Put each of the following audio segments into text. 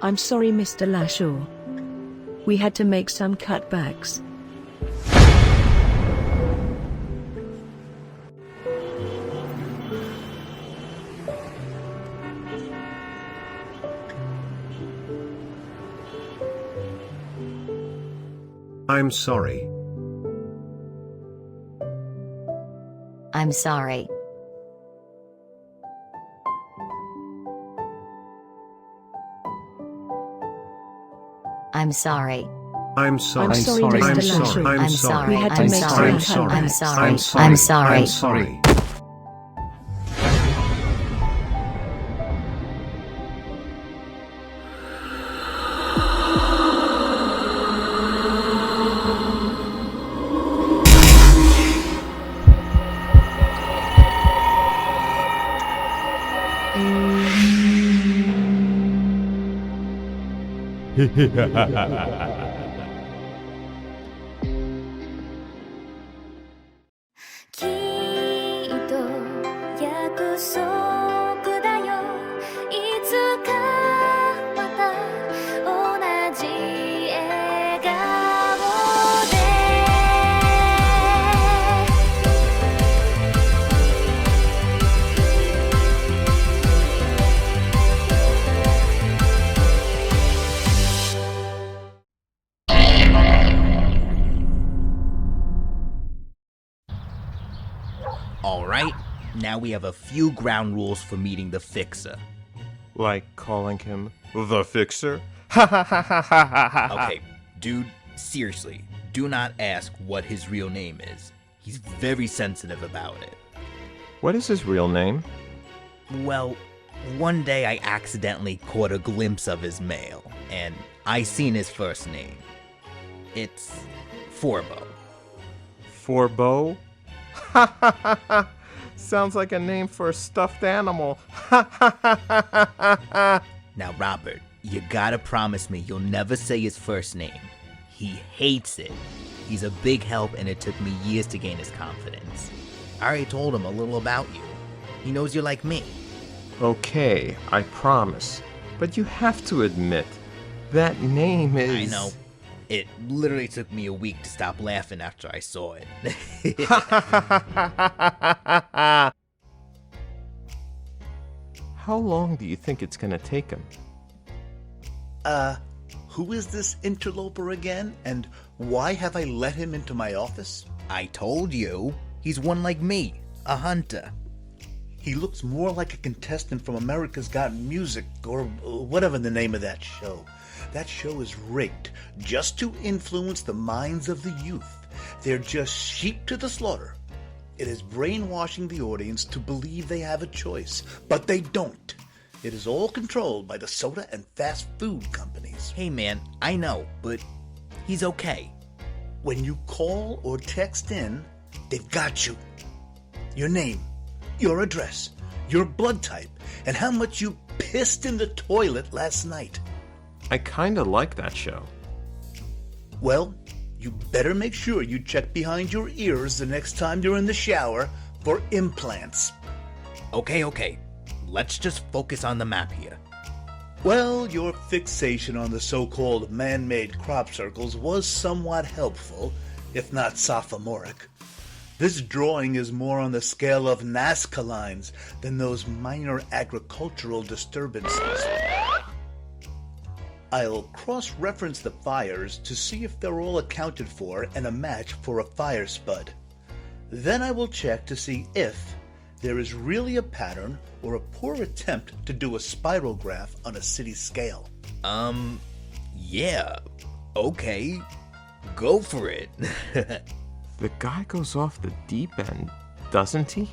I'm sorry, Mr. Lashaw. We had to make some cutbacks. I'm sorry. I'm sorry. I'm sorry. I'm sorry. I'm sorry, Mr. I'm Lashaw. sorry. I'm sorry. We had to I'm make sorry. some I'm cutbacks. sorry. I'm sorry. I'm sorry. I'm sorry.きっと約束だよいつかまた同じ笑顔でAlright, now we have a few ground rules for meeting the Fixer. Like calling him the Fixer? Ha ha ha ha ha ha ha. Okay, dude, seriously, do not ask what his real name is. He's very sensitive about it. What is his real name? Well, one day I accidentally caught a glimpse of his mail, and I seen his first name. It's Forbo. Forbo? Ha ha ha ha. Sounds like a name for a stuffed animal. Ha ha ha ha ha ha. Now, Robert, you gotta promise me you'll never say his first name. He hates it. He's a big help, and it took me years to gain his confidence. I already told him a little about you. He knows you're like me. Okay, I promise. But you have to admit, that name is... I know. It literally took me a week to stop laughing after I saw it. How long do you think it's gonna take him? Who is this interloper again, and why have I let him into my office? I told you. He's one like me, a hunter. He looks more like a contestant from America's Got Music, or whatever the name of that show. That show is rigged just to influence the minds of the youth. They're just sheep to the slaughter. It is brainwashing the audience to believe they have a choice, but they don't. It is all controlled by the soda and fast food companies. Hey man, I know, but he's okay. When you call or text in, they've got you. Your name, your address, your blood type, and how much you pissed in the toilet last night. I kinda like that show. Well, you better make sure you check behind your ears the next time you're in the shower for implants. Okay. Let's just focus on the map here. Well, your fixation on the so-called man-made crop circles was somewhat helpful, if not sophomoric. This drawing is more on the scale of Nazca lines than those minor agricultural disturbances. I'll cross-reference the fires to see if they're all accounted for and a match for a fire spud. Then I will check to see if there is really a pattern or a poor attempt to do a spiral graph on a city scale. Yeah. Okay. Go for it. The guy goes off the deep end, doesn't he?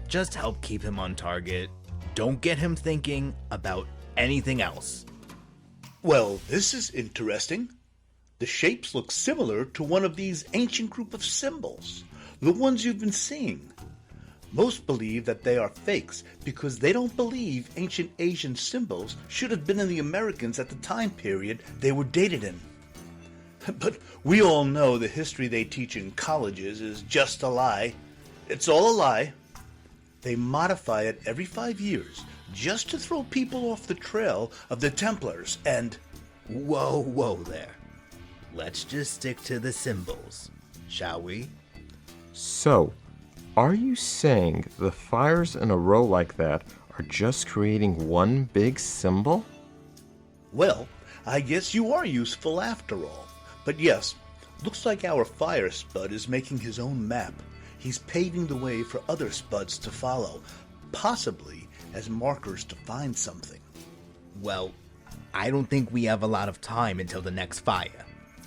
Just help keep him on target. Don't get him thinking about anything else. Well, this is interesting. The shapes look similar to one of these ancient group of symbols, the ones you've been seeing. Most believe that they are fakes because they don't believe ancient Asian symbols should have been in the Americans at the time period they were dated in. But we all know the history they teach in colleges is just a lie. It's all a lie. They modify it every 5 years just to throw people off the trail of the Templars and... Whoa there. Let's just stick to the symbols, shall we? So, are you saying the fires in a row like that are just creating one big symbol? Well, I guess you are useful after all. But yes, looks like our fire spud is making his own map. He's paving the way for other spuds to follow, possibly as markers to find something. Well, I don't think we have a lot of time until the next fire.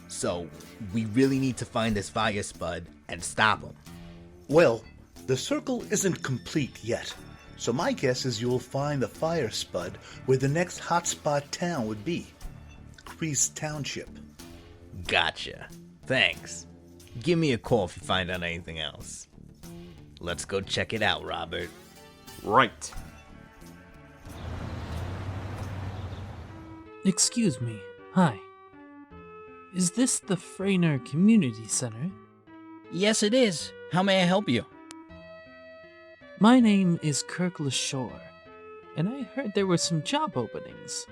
So, we really need to find this fire spud and stop him. Well, the circle isn't complete yet, so my guess is you'll find the fire spud where the next hotspot town would be. Crease Township. Gotcha. Thanks. Give me a call if you find out anything else. Let's go check it out, Robert. Right. Excuse me. Hi. Is this the Frainer Community Center? Yes, it is. How may I help you? My name is Kirk LaShore, and I heard there were some job openings.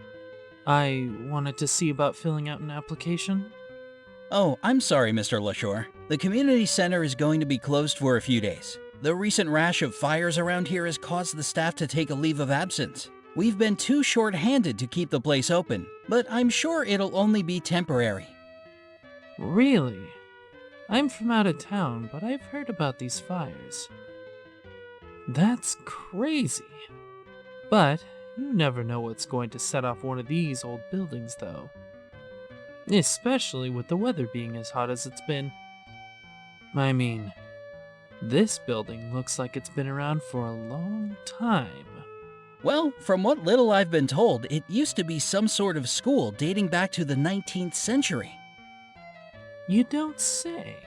I wanted to see about filling out an application. Oh, I'm sorry, Mr. LaShore. The community center is going to be closed for a few days. The recent rash of fires around here has caused the staff to take a leave of absence. We've been too short-handed to keep the place open, but I'm sure it'll only be temporary. Really? I'm from out of town, but I've heard about these fires. That's crazy. But you never know what's going to set off one of these old buildings, though. Especially with the weather being as hot as it's been. I mean, this building looks like it's been around for a long time. Well, from what little I've been told, it used to be some sort of school dating back to the 19th century. You don't say.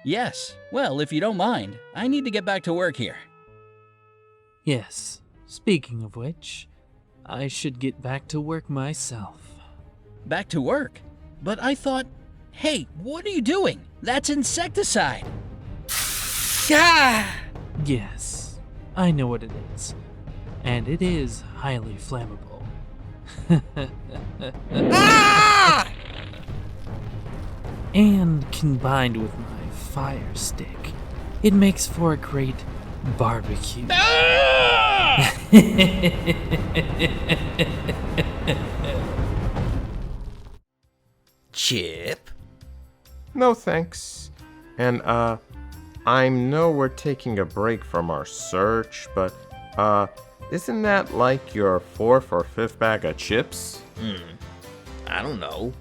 Yes. Well, if you don't mind, I need to get back to work here. Yes. Speaking of which, I should get back to work myself. Back to work? But I thought... Hey, what are you doing? That's insecticide! Ah! Yes, I know what it is. And it is highly flammable. Ah! And combined with my fire stick, it makes for a great barbecue. Ah! Chip? No thanks. And, I know we're taking a break from our search, but, isn't that like your 4th or 5th bag of chips? I don't know.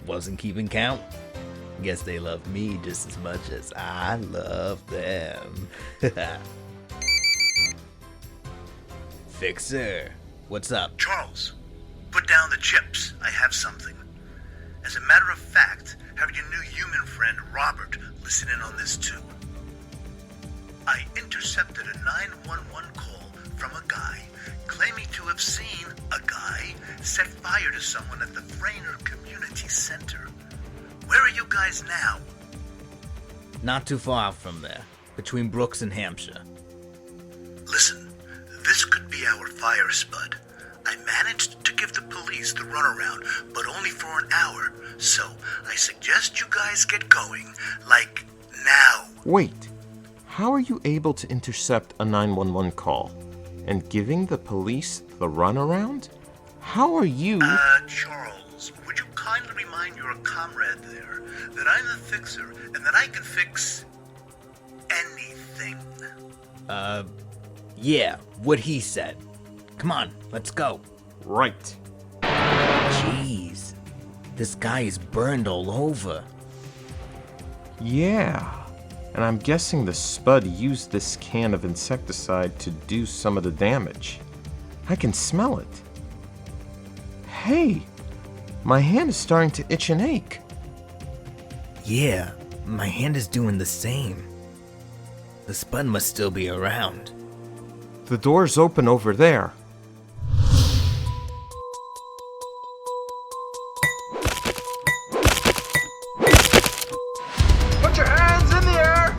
Wasn't keeping count. Guess they love me just as much as I love them. Fixer, what's up? Charles, put down the chips. I have something. As a matter of fact, have your new human friend Robert listen in on this too. I intercepted a 911 call from a guy claiming to have seen a guy set fire to someone at the Frainer Community Center. Where are you guys now? Not too far out from there, between Brooks and Hampshire. Listen, this could be our fire spud. I managed to give the police the runaround, but only for an hour, so I suggest you guys get going, like, now. Wait, how are you able to intercept a 911 call? And giving the police the runaround? How are you... Charles, would you kindly remind your comrade there that I'm the fixer and that I can fix anything? Yeah, what he said. Come on, let's go. Right. Jeez, this guy is burned all over. Yeah. And I'm guessing the spud used this can of insecticide to do some of the damage. I can smell it. Hey, my hand is starting to itch and ache. Yeah, my hand is doing the same. The spud must still be around. The door's open over there. Put your hands in the air!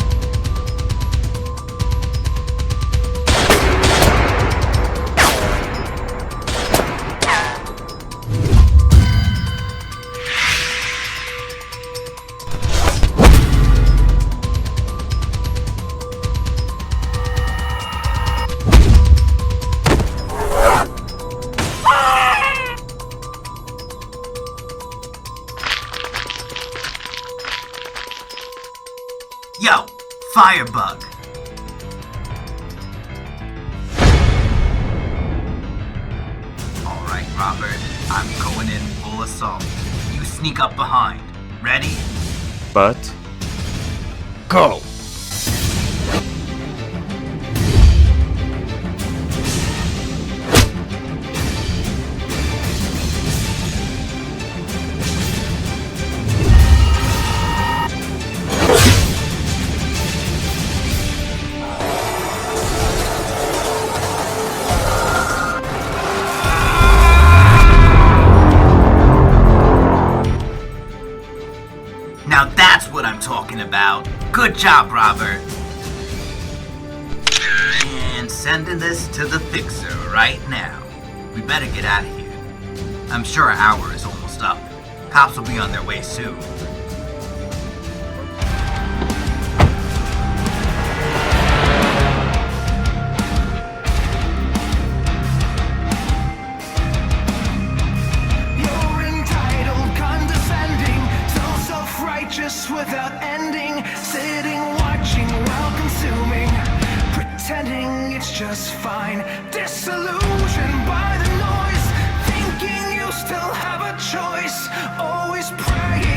Yo, firebug. Alright, Robert, I'm going in full assault. You sneak up behind. Ready? But Go! Now that's what I'm talking about. Good job, Robert. And sending this to the fixer right now. We better get out of here. I'm sure our hour is almost up. Cops will be on their way soon. You're entitled, condescending, so self-righteous without ending, sitting, watching while consuming, pretending it's just fine, disillusioned by the noise, thinking you still have a choice, always praying